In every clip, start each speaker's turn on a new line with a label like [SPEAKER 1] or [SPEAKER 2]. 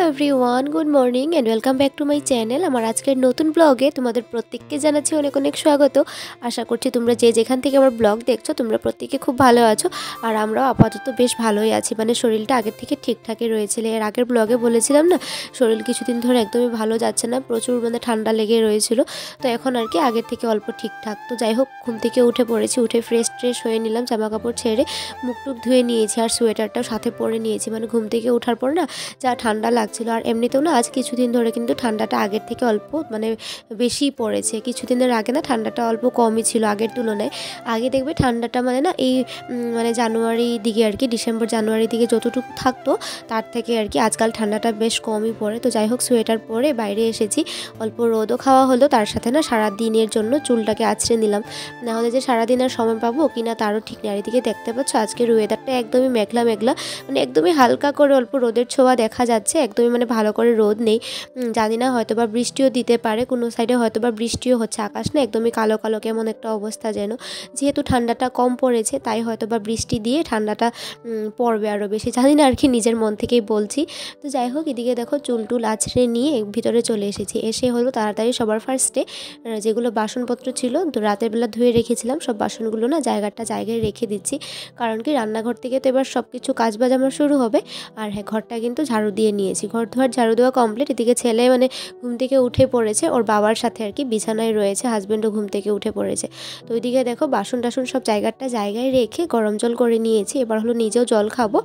[SPEAKER 1] Everyone, good morning and welcome back to my channel. আমার আজকের নতুন ব্লগে তোমাদের প্রত্যেককে জানাচ্ছি অনেক অনেক স্বাগত। আশা করছি তোমরা যে যেখান থেকে আমার ব্লগ দেখছো তোমরা প্রত্যেকে খুব ভালো আছো, আর আমরাও আপাতত বেশ ভালোই আছি। মানে শরীরটা আগের থেকে ঠিকঠাকই রয়েছিল। এর আগের ব্লগে বলেছিলাম না, শরীর কিছুদিন ধরে একদমই ভালো যাচ্ছে না, প্রচুর মানে ঠান্ডা লেগে রয়েছিল। তো এখন আর কি আগের থেকে অল্প ঠিকঠাক। তো যাই হোক, ঘুম থেকে উঠে পড়েছি, উঠে ফ্রেশ হয়ে নিলাম, জামা কাপড় ছেড়ে মুখ টুক ধুয়ে নিয়েছি, আর সোয়েটারটাও সাথে পরে নিয়েছি। মানে ঘুম থেকে ওঠার পর না যা ঠান্ডা লাগছিল। আর এমনিতেও না আজ কিছুদিন ধরে কিন্তু ঠান্ডাটা আগের থেকে অল্প মানে বেশি পড়েছে। কিছুদিনের আগে না ঠান্ডাটা অল্প কমই ছিল আগের তুলনায়। আগে দেখবে ঠান্ডাটা মানে না এই মানে জানুয়ারি দিকে আর কি, ডিসেম্বর জানুয়ারি দিকে যতটুকু থাকতো তার থেকে আর কি আজকাল ঠান্ডাটা বেশ কমই পড়ে। তো যাই হোক, সোয়েটার পরে বাইরে এসেছি, অল্প রোদও খাওয়া হলো, তার সাথে না সারা দিনের জন্য চুলটাকে আঁচড়ে নিলাম। নাহলে যে সারাদিন আর সময় পাবো কিনা তারও ঠিক নেই। আর এদিকে দেখতে পাচ্ছ আজকের ওয়েদারটা একদমই মেঘলা মেঘলা, মানে একদমই হালকা করে অল্প রোদের ছোঁয়া দেখা যাচ্ছে, একদমই মানে ভালো করে রোদ নেই। জানি না, হয়তো বা বৃষ্টিও দিতে পারে, কোনো সাইডে হয়তো বা বৃষ্টিও হচ্ছে। আকাশ না একদমই কালো কালো কেমন একটা অবস্থা যেন। যেহেতু ঠান্ডাটা কম পড়েছে তাই হয়তো বা বৃষ্টি দিয়ে ঠান্ডাটা পড়বে আরও বেশি, জানি না আর কি, নিজের মন থেকেই বলছি। তো যাই হোক, এদিকে দেখো চুল টুল আছড়ে নিয়ে ভিতরে চলে এসেছি। এসে হলো তাড়াতাড়ি সবার ফার্স্টে যেগুলো বাসনপত্র ছিল তো রাতের বেলা ধুয়ে রেখেছিলাম, সব বাসনগুলো না জায়গায় রেখে দিচ্ছি। কারণ কি, রান্নাঘর থেকে তো এবার সব কিছু কাজ বাজ আমার শুরু হবে। আর হ্যাঁ, ঘরটা কিন্তু ঝাড়ু দিয়ে নিয়েছি, ঘর ধোয়ার ঝাড়ু দেওয়া কমপ্লিট। এদিকে ছেলে মানে ঘুম থেকে উঠে পড়েছে, ওর বাবার সাথে আর কি বিছানায় রয়েছে, হাজব্যান্ডও ঘুম থেকে উঠে পড়েছে। তো ওইদিকে দেখো বাসন টাসন সব জায়গায় রেখে গরম জল করে নিয়েছি। এবার হলো নিজেও জল খাবো,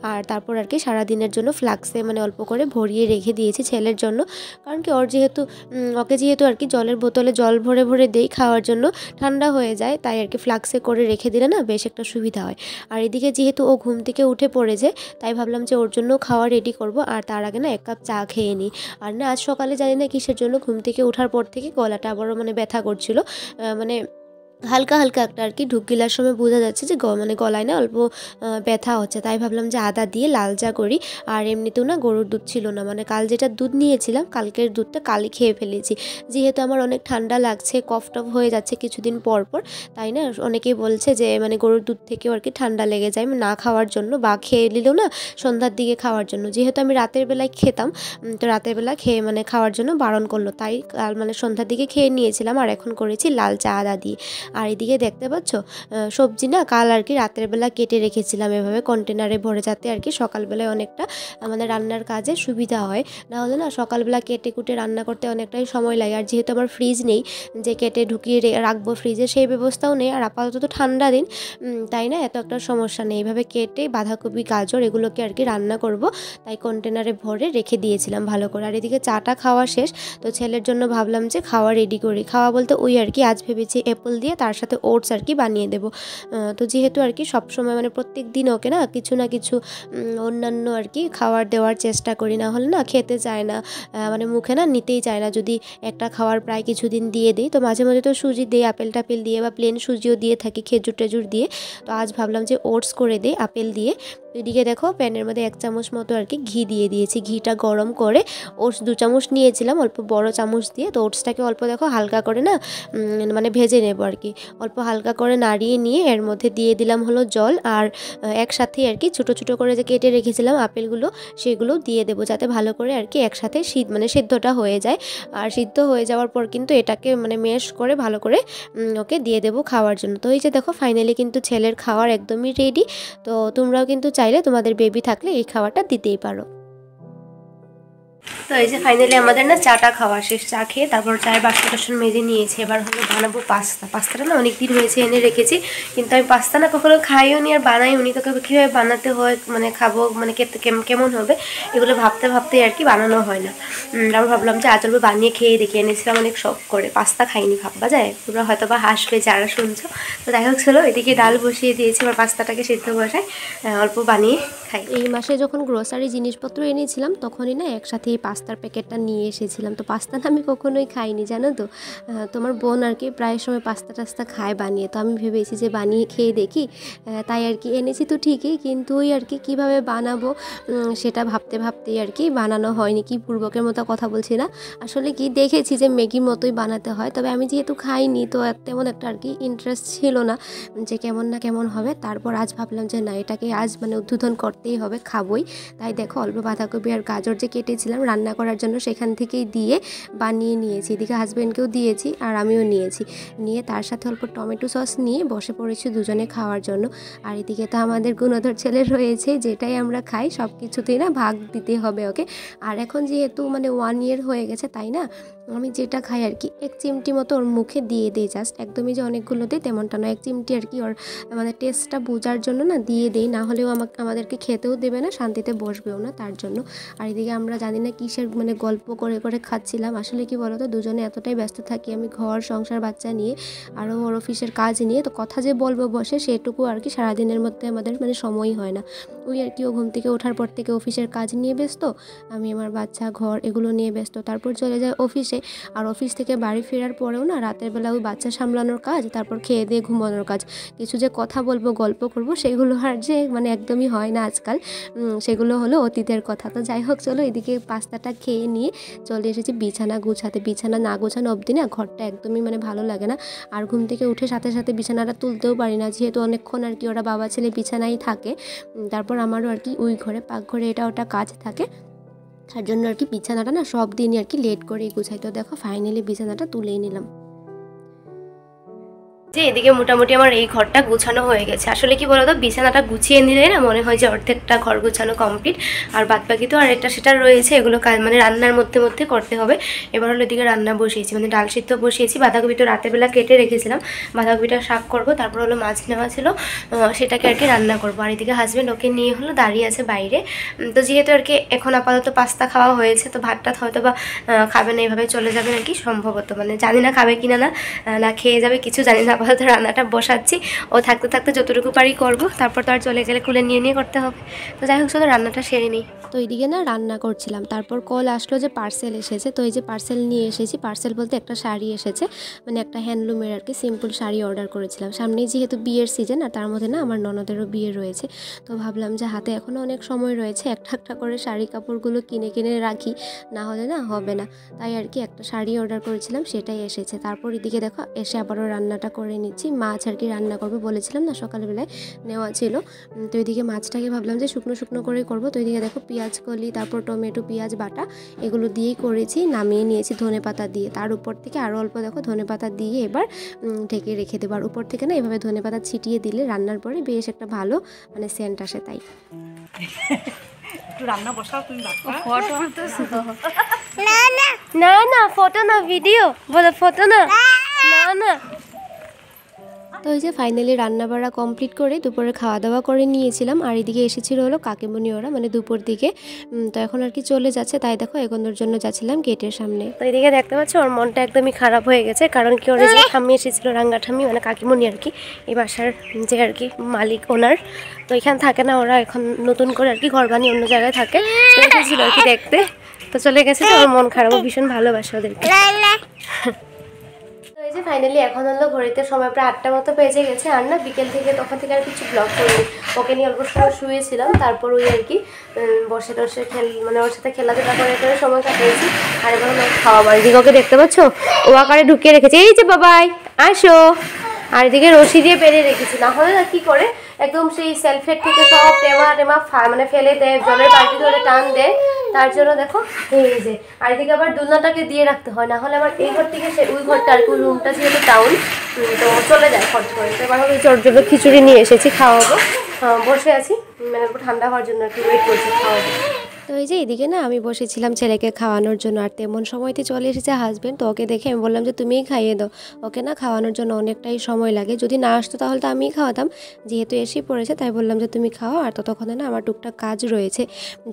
[SPEAKER 1] আর তারপর আর কি সারাদিনের জন্য ফ্লাক্সে মানে অল্প করে ভরিয়ে রেখে দিয়েছি ছেলের জন্য। কারণ কি, ওকে যেহেতু আর কি জলের বোতলে জল ভরে ভরে দেই খাওয়ার জন্য, ঠান্ডা হয়ে যায়, তাই আর কি ফ্লাক্সে করে রেখে দিলে না বেশ একটা সুবিধা হয়। আর এদিকে যেহেতু ও ঘুম থেকে উঠে পড়েছে, তাই ভাবলাম যে ওর জন্য খাওয়া রেডি করব, আর তার আগে না 1 কাপ চা খেয়ে নিই। আর না আজ সকালে জানি না কিসের জন্য ঘুম থেকে ওঠার পর থেকে গলাটা আবারও মানে ব্যথা করছিল, মানে হালকা হালকা একটা আর কি ঢুক গিলার সময় বোঝা যাচ্ছে যে মানে গলায় না অল্প ব্যথা হচ্ছে। তাই ভাবলাম যে আদা দিয়ে লাল চা করি। আর এমনিতেও না গরুর দুধ ছিল না, মানে কাল যেটা দুধ নিয়েছিলাম কালকের দুধটা কালই খেয়ে ফেলেছি। যেহেতু আমার অনেক ঠান্ডা লাগছে, কফ টফ হয়ে যাচ্ছে কিছুদিন পর পর, তাই না অনেকেই বলছে যে মানে গরুর দুধ থেকেও আর কি ঠান্ডা লেগে যায় না খাওয়ার জন্য, বা খেয়ে নিলেও না সন্ধ্যার দিকে খাওয়ার জন্য। যেহেতু আমি রাতের বেলায় খেতাম, তো রাতের বেলা খেয়ে মানে খাওয়ার জন্য বারণ করলো, তাই কাল মানে সন্ধ্যার দিকে খেয়ে নিয়েছিলাম। আর এখন করেছি লাল চা আদা দিয়ে। আর এদিকে দেখতে পাচ্ছ সবজি না কাল আর কি রাতের বেলা কেটে রেখেছিলাম এভাবে কন্টেনারে ভরে, যাতে আর কি সকালবেলায় অনেকটা আমাদের রান্নার কাজে সুবিধা হয়। না হলে না সকালবেলা কেটে কুটে রান্না করতে অনেকটাই সময় লাগে। আর যেহেতু আমার ফ্রিজ নেই যে কেটে ঢুকিয়ে রাখবো ফ্রিজে, সেই ব্যবস্থাও নেই। আর আপাতত তো ঠান্ডা দিন, তাই না এত একটা সমস্যা নেই। এইভাবে কেটে বাঁধাকপি গাজর এগুলোকে আর কি রান্না করব, তাই কন্টেনারে ভরে রেখে দিয়েছিলাম ভালো করে। আর এদিকে চাটা খাওয়া শেষ, তো ছেলের জন্য ভাবলাম যে খাওয়া রেডি করি। খাওয়া বলতে ওই আর কি আজ ভেবেছি অ্যাপল দিয়ে তার সাথে ওটস আর কি বানিয়ে দেবো। তো যেহেতু আর কি সবসময় মানে প্রত্যেক দিন ওকে না কিছু অন্যান্য আর কি খাবার দেওয়ার চেষ্টা করি, না হলে না খেতে চায় না, মানে মুখে না নিতেই চায় না। যদি একটা খাবার প্রায় কিছুদিন দিয়ে দিই, তো মাঝে মাঝে তো সুজি দিই, আপেল টাপেল দিয়ে, বা প্লেন সুজিও দিয়ে থাকি খেজুর টেজুর দিয়ে। তো আজ ভাবলাম যে ওটস করে দিই আপেল দিয়ে। এদিকে দেখো প্যানের মধ্যে 1 চামচ মতো আর কি ঘি দিয়ে দিয়েছি। ঘিটা গরম করে ওটস 2 চামচ নিয়েছিলাম অল্প বড় চামচ দিয়ে। তো ওটসটাকে অল্প দেখো হালকা করে না মানে ভেজে নেব আর কি, অল্প হালকা করে নাড়িয়ে নিয়ে এর মধ্যে দিয়ে দিলাম হলো জল। আর একসাথে আর কি ছোটো ছোটো করে যে কেটে রেখেছিলাম আপেলগুলো সেগুলো দিয়ে দেবো, যাতে ভালো করে আর কি একসাথে মানে সিদ্ধটা হয়ে যায়। আর সিদ্ধ হয়ে যাওয়ার পর কিন্তু এটাকে মানে ম্যাশ করে ভালো করে ওকে দিয়ে দেবো খাওয়ার জন্য। তো এই যে দেখো ফাইনালি কিন্তু ছেলের খাওয়ার একদমই রেডি। তো তোমরাও কিন্তু চাইলে তোমাদের বেবি থাকলে এই খাওয়াটা দিতেই পারো। তো এই যে ফাইনালি আমাদের না চাটা খাওয়া শেষ। চা খেয়ে তারপর চায়ের বাসন টাসন মেজে নিয়েছি। এবার হলো বানাবো পাস্তাটা না অনেক দিন হয়েছে এনে রেখেছি, কিন্তু আমি পাস্তা না কখনো খাইও নি আর বানাইও নি। তোকে কীভাবে বানাতে হয় মানে খাবো মানে কেমন হবে এগুলো ভাবতে আর কি বানানো হয় না। আমি ভাবলাম যে আজ বানিয়ে খেয়ে দেখে এনেছিলাম অনেক শখ করে। পাস্তা খাইনি ভাববা যায়, তোমরা হয়তো বা হাসবে যারা শুনছো। তো যাই হোক চলো, এদিকে ডাল বসিয়ে দিয়েছি, এবার পাস্তাটাকে সিদ্ধ বসাই, অল্প বানিয়ে খাই। এই মাসে যখন গ্রোসারি জিনিসপত্র এনেছিলাম তখনই না একসাথে এই পাস্তার প্যাকেটটা নিয়ে এসেছিলাম। তো পাস্তা না আমি কখনোই খাইনি জানো তো। তোমার বোন আর কি প্রায় সময় পাস্তা টাস্তা খায় বানিয়ে, তো আমি ভেবেছি যে বানিয়ে খেয়ে দেখি, তাই আর কি এনেছি তো ঠিকই, কিন্তু ওই আর কি কীভাবে বানাবো সেটা ভাবতে ভাবতেই আর কি বানানো হয়নি। কি পূর্বকের মতো কথা বলছি না, আসলে কি দেখেছি যে ম্যাগির মতোই বানাতে হয়, তবে আমি যেহেতু খাইনি তো তেমন একটা আর কি ইন্টারেস্ট ছিল না যে কেমন না কেমন হবে। তারপর আজ ভাবলাম যে না, এটাকে আজ মানে উদ্বোধন করতেই হবে, খাবই। তাই দেখো অল্প বাঁধাকপি আর গাজর যে কেটেছিলাম রান্না করার জন্য সেখান থেকেই দিয়ে বানিয়ে নিয়েছি। এদিকে হাজব্যান্ডকেও দিয়েছি আর আমিও নিয়েছি, নিয়ে তার সাথে অল্প টমেটো সস নিয়ে বসে পড়েছি দুজনে খাওয়ার জন্য। আর এদিকে তো আমাদের গুণধর ছেলে রয়েছে, যেটাই আমরা খাই সব কিছুতেই না ভাগ দিতে হবে ওকে। আর এখন যেহেতু মানে 1 year হয়ে গেছে, তাই না আমি যেটা খাই আর কি 1 চিমটি মতো ওর মুখে দিয়ে দিই, জাস্ট একদমই যে অনেকগুলো দিই তেমনটা না, 1 চিমটি আর কি ওর মানে টেস্টটা বোঝার জন্য না দিয়ে দিই, না হলেও আমাদেরকে খেতেও দেবে না, শান্তিতে বসবেও না তার জন্য। আর এদিকে আমরা জানি না কিসের মানে গল্প করে করে খাচ্ছিলাম। আসলে কি বলতো, দুজনে এতটাই ব্যস্ত থাকি, আমি ঘর সংসার বাচ্চা নিয়ে আরও ওর অফিসের কাজ নিয়ে, তো কথা যে বলবো বসে সেটুকু আর কি সারাদিনের মধ্যে আমাদের মানে সময়ই হয় না। ওই আর কি ও ঘুম থেকে ওঠার পর থেকে অফিসের কাজ নিয়ে ব্যস্ত, আমি আমার বাচ্চা ঘর এগুলো নিয়ে ব্যস্ত, তারপর চলে যায় অফিসে। আর অফিস থেকে বাড়ি ফেরার পরেও না রাতের বেলা ওই বাচ্চা সামলানোর কাজ, তারপর খেয়ে দিয়ে ঘুমানোর কাজ, কিছু যে কথা বলবো গল্প করব সেগুলো আর যে মানে একদমই হয় না আজকাল, সেগুলো হলো অতীতের কথা। তো যাই হোক চলো, এদিকে পাস্তাটা খেয়ে নিয়ে চলে এসেছি বিছানা গুছাতে। বিছানা না গোছানো অবধি না ঘরটা একদমই মানে ভালো লাগে না। আর ঘুম থেকে উঠে সাথে সাথে বিছানাটা তুলতেও পারি না, যেহেতু অনেকক্ষণ আর কি ওরা বাবা ছেলে বিছানায় থাকে। তারপর আমারও আর কি ওই ঘরে পাকঘরে এটা ওটা কাজ থাকে, তার জন্য আর কি বিছানাটা না সব দিনই আর কি লেট করেই গুছাই। তো দেখো ফাইনালি বিছানাটা তুলেই নিলাম। যে এদিকে মোটামুটি আমার এই ঘরটা গুছানো হয়ে গেছে। আসলে কি বলতো, বিছানাটা গুছিয়ে নিলে না মনে হয় যে অর্ধেকটা ঘর গুছানো কমপ্লিট, আর বাদ বাকি তো আর এটা সেটা রয়েছে, এগুলো কাজ মানে রান্নার মধ্যে মধ্যে করতে হবে। এবার হলো এদিকে রান্না বসিয়েছি, মানে ডাল সিদ্ধ বসিয়েছি, বাঁধাকপি তো রাতের বেলা কেটে রেখেছিলাম, বাঁধাকপিটা শাক করবো, তারপর হলো মাছ নেওয়া ছিল সেটাকে আর কি রান্না করবো। আর এদিকে হাজব্যান্ড ওকে নিয়ে হলো দাঁড়িয়ে আছে বাইরে। তো যেহেতু আর কি এখন আপাতত পাস্তা খাওয়া হয়েছে, তো ভাতটা হয়তো বা খাবে না, এভাবে চলে যাবে নাকি সম্ভবত, মানে জানি না খাবে কিনা না খেয়ে যাবে কিছু জানি না। আপাতত রান্নাটা বসাচ্ছি, ও থাকতে থাকতে যতটুকু পারি করবো, তারপর তো আর চলে গেলে খুলে নিয়ে করতে হবে। তো যাই হোক শুধু রান্নাটা সেরে নিই। তো এইদিকে না রান্না করছিলাম, তারপর কল আসলো যে পার্সেল এসেছে। তো এই যে পার্সেল নিয়ে এসেছি, পার্সেল বলতে একটা শাড়ি এসেছে, মানে একটা হ্যান্ডলুমের আর কি সিম্পল শাড়ি অর্ডার করেছিলাম। সামনেই যেহেতু বিয়ের সিজন, আর তার মধ্যে না আমার ননদেরও বিয়ে রয়েছে, তো ভাবলাম যে হাতে এখনও অনেক সময় রয়েছে, একটা একটা করে শাড়ি কাপড়গুলো কিনে কিনে রাখি, না হলে না হবে না। তাই আর কি একটা শাড়ি অর্ডার করেছিলাম, সেটাই এসেছে। তারপর এদিকে দেখো এসে আবারও রান্নাটা করে নিচ্ছি, মাছ আর কি রান্না করবো বলেছিলাম না সকালবেলায় নেওয়া ছিল। তো এদিকে মাছটাকে ভাবলাম যে শুকনো শুকনো করে করবো। তো এদিকে দেখো পেঁয়াজ কলি, তারপর টমেটো পেঁয়াজ বাটা এগুলো দিয়েই করেছি, নামিয়ে নিয়েছি ধনেপাতা দিয়ে, তার উপর থেকে আরও অল্প দেখো ধনেপাতা দিয়ে এবার ঢেকে রেখে দেবো। আর উপর থেকে না এভাবে ধনেপাতা ছিটিয়ে দিলে রান্নার পরে বেশ একটা ভালো মানে সেন্ট আসে। তাই
[SPEAKER 2] রান্না বসাও তুমি, ফটো
[SPEAKER 1] না না ফটো না ভিডিও বলো, ফটো না না না। তো ওই যে ফাইনালি রান্নাবাড়া কমপ্লিট করে দুপুরে খাওয়া দাওয়া করে নিয়েছিলাম। আর এদিকে এসেছিল হলো কাকিমণি ওরা, মানে দুপুর দিকে। তো এখন আর কি চলে যাচ্ছে, তাই দেখো এগোনোর জন্য যাচ্ছিলাম গেটের সামনে। তো এদিকে দেখতে পাচ্ছ ওর মনটা একদমই খারাপ হয়ে গেছে, কারণ কি ওর যে ঠাম্মি এসেছিল, রাঙ্গা ঠাম্মি মানে কাকিমণি আর কি, এই বাসার যে আর কি মালিক ওনার, তো এখানে থাকে না ওরা, এখন নতুন করে আর কি ঘর বানিয়ে অন্য জায়গায় থাকে, তো এসেছিল আর কি দেখতে। তো চলে গেছে, তো ওর মন খারাপ, ভীষণ ভালোবাসে ওদেরকে। তো এই যে ফাইনালি এখন হলো ঘড়িতে সময় প্রায় 8টা মতো বেজে গেছে। আর না বিকেল থেকে তখন থেকে আর কিছু ব্লগ করিনি, ওকে নিয়ে অল্প সময় শুয়েছিলাম, তারপর ওই আর কি বসে টসে মানে ওর সাথে খেলাধুলা করে করে সময় কাটিয়েছি। আর এবার হলো খাওয়া বাড়ি দিকে, ওকে দেখতে পাচ্ছ ও আকারে ঢুকিয়ে রেখেছে, এই যে বাবাই আসো। আর এদিকে রশি দিয়ে বেরিয়ে রেখেছি, না হলে না কি করে একদম সেই সেলফের থেকে সব টেমা মানে ফেলে দেয়, জলের বালতি ধরে টান দেয়, তার জন্য দেখো এই যে। আর এদিকে আবার দুলনাটাকে দিয়ে রাখতে হয়, না হলে আবার এই ঘর থেকে ওই ঘরটা আর কি রুমটা যেহেতু টাউন, তো চলে যায় খরচ করে। তো এবার হলো ওর জন্য খিচুড়ি নিয়ে এসেছি, খাওয়াবো, বসে আছি মানে ঠান্ডা হওয়ার জন্য আর কি ওয়েট করছি, খাওয়াবো। তো এই যে এদিকে না আমি বসেছিলাম ছেলেকে খাওয়ানোর জন্য, আর তেমন সময়তে চলে এসেছে হাজব্যান্ড। তো ওকে দেখে আমি বললাম যে তুমিই খাইয়ে দাও, ওকে না খাওয়ানোর জন্য অনেকটাই সময় লাগে, যদি না আসতো তাহলে তো আমিই খাওয়াতাম, যেহেতু এসেই পড়েছে তাই বললাম যে তুমি খাও। আর ততক্ষণে না আমার টুকটাক কাজ রয়েছে,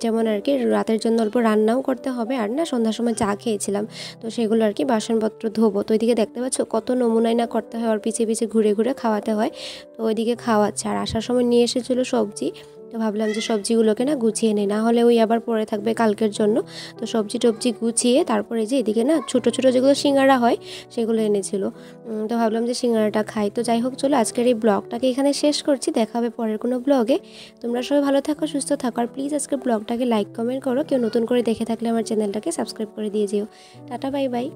[SPEAKER 1] যেমন আর কি রাতের জন্য অল্প রান্নাও করতে হবে, আর না সন্ধ্যার সময় চা খেয়েছিলাম, তো সেগুলো আর কি বাসনপত্র ধোবো। তো ওইদিকে দেখতে পাচ্ছ কত নমুনাই না করতে হয়, আর পিছিয়ে পিছিয়ে ঘুরে ঘুরে খাওয়াতে হয়। তো ওইদিকে খাওয়াচ্ছে, আর আসার সময় নিয়ে এসেছিলো সবজি, তো ভাবলাম যে সবজিগুলোকে না গুছিয়ে নিই, না হলে ওই আবার পড়ে থাকবে কালকের জন্য। তো সবজি টবজি গুছিয়ে তারপরে যে এদিকে না ছোটো ছোটো যেগুলো সিঙ্গারা হয় সেগুলো এনেছিল। তো ভাবলাম যে সিঙ্গারাটা খাই। তো যাই হোক, চলো আজকের এই ব্লগটাকে এখানে শেষ করছি, দেখা হবে পরের কোনো ব্লগে। তোমরা সবাই ভালো থাকো, সুস্থ থাকো, আর প্লিজ আজকের ব্লগটাকে লাইক কমেন্ট করো। কেউ নতুন করে দেখে থাকলে আমার চ্যানেলটাকে সাবস্ক্রাইব করে দিয়ে যেও। Tata, bye bye.